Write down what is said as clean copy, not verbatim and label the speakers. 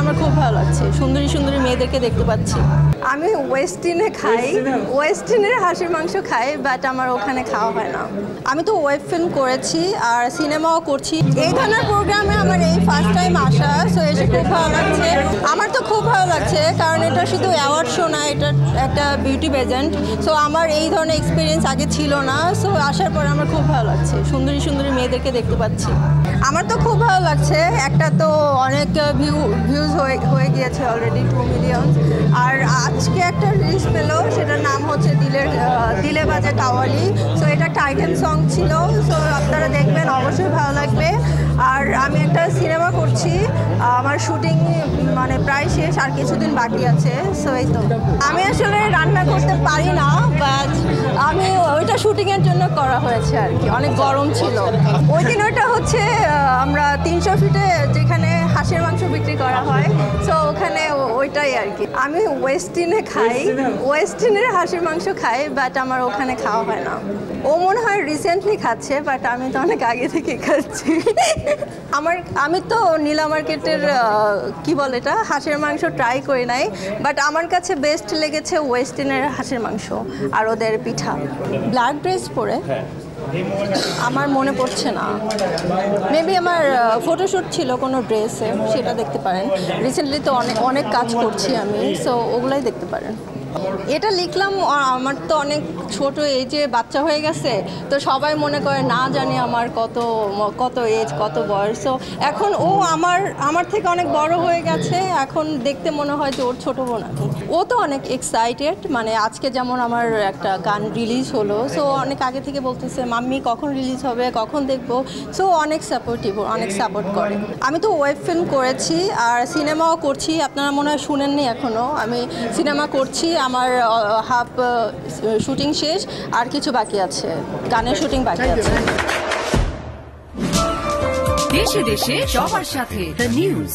Speaker 1: আমার খুব ভালো লাগছে, সুন্দরী সুন্দরী মেয়েদেরকে দেখতে পাচ্ছি। আমি ওয়েস্টিনে খাই, ওয়েস্টিনের হাঁসের মাংস খাই, বাট আমার ওখানে খাওয়া হয় না। আমি তো ওয়েব ফিল্ম করেছি আর সিনেমাও করছি। এই ধরনের প্রোগ্রামে আমার এই ফার্স্ট টাইম আসা, সো এসে খুব ভালো লাগছে। আমার তো খুব ভালো লাগছে, কারণ এটা শুধু অ্যাওয়ার্ড শো না, এটা একটা বিউটি পেজেন্ট। সো আমার এই ধরনের এক্সপিরিয়েন্স আগে ছিল না, সো আসার পর আমার খুব ভালো লাগছে, সুন্দরী সুন্দরী মেয়েদেরকে দেখতে পাচ্ছি। আমার তো খুব ভালো লাগছে। একটা তো অনেক ভিউজ হয়ে গিয়েছে অলরেডি 2 মিলিয়ন। আর আজকে একটা রিলিজ পেলো, সেটার নাম হচ্ছে দিলে বাজে কাওয়ালি। সো এটা একটা আইটেম সং ছিল, সো আপনারা দেখবেন, অবশ্যই ভালো লাগবে। আর আমি একটা সিনেমা করছি, আমার শুটিং মানে প্রায় শেষ, আর কিছুদিন বাকি আছে। সো এই তো, আমি আসলে রান্না করতে পারি না, বাট আমি ওইটা শুটিংয়ের জন্য করা হয়েছে আর কি। অনেক গরম ছিল ওই দিন। ওইটা হচ্ছে আমরা 300 ফিটে যেখানে হাঁসের মাংস বিক্রি করা হয়, সো ওখানে ওইটাই আর কি। আমি ওয়েস্টিনে খাই, ওয়েস্টিনের হাঁসের মাংস খাই, বাট আমার ওখানে খাওয়া হয় না। ও মনে হয় রিসেন্টলি খাচ্ছে, বাট আমি তো অনেক আগে থেকে খাচ্ছি। আমি তো নীলা মার্কেটের কি বলে এটা, হাঁসের মাংস ট্রাই করি নাই, বাট আমার কাছে বেস্ট লেগেছে ওয়েস্টিনের হাঁসের মাংস আর ওদের পিঠা। ব্ল্যাক ড্রেস পরে আমার মনে পড়ছে না, মেবি আমার ফটোশ্যুট ছিল কোনো ড্রেসে, সেটা দেখতে পারেন। রিসেন্টলি তো অনেক কাজ করছি আমি, সো ওগুলাই দেখতে পারেন। এটা লিখলাম, আমার তো অনেক ছোট এজে বাচ্চা হয়ে গেছে, তো সবাই মনে করে না জানি আমার কত এজ, কত বয়স। সো এখন ও আমার থেকে অনেক বড় হয়ে গেছে, এখন দেখতে মনে হয় যে ওর ছোট বোন আমি। ও তো অনেক এক্সাইটেড, মানে আজকে যেমন আমার একটা গান রিলিজ হলো, সো অনেক আগে থেকে বলতেছে মাম্মি কখন রিলিজ হবে, কখন দেখবো। সো অনেক সাপোর্টিভ, অনেক সাপোর্ট করে। আমি তো ওয়েব ফিল্ম করেছি আর সিনেমাও করছি, আপনারা মনে হয় শুনেননি এখনও। আমি সিনেমা করছি, আমার হাফ শুটিং শেষ, আর কিছু বাকি আছে, গানের শুটিং বাকি আছে।
Speaker 2: দেশে দেশে সবার সাথে দ্য নিউজ।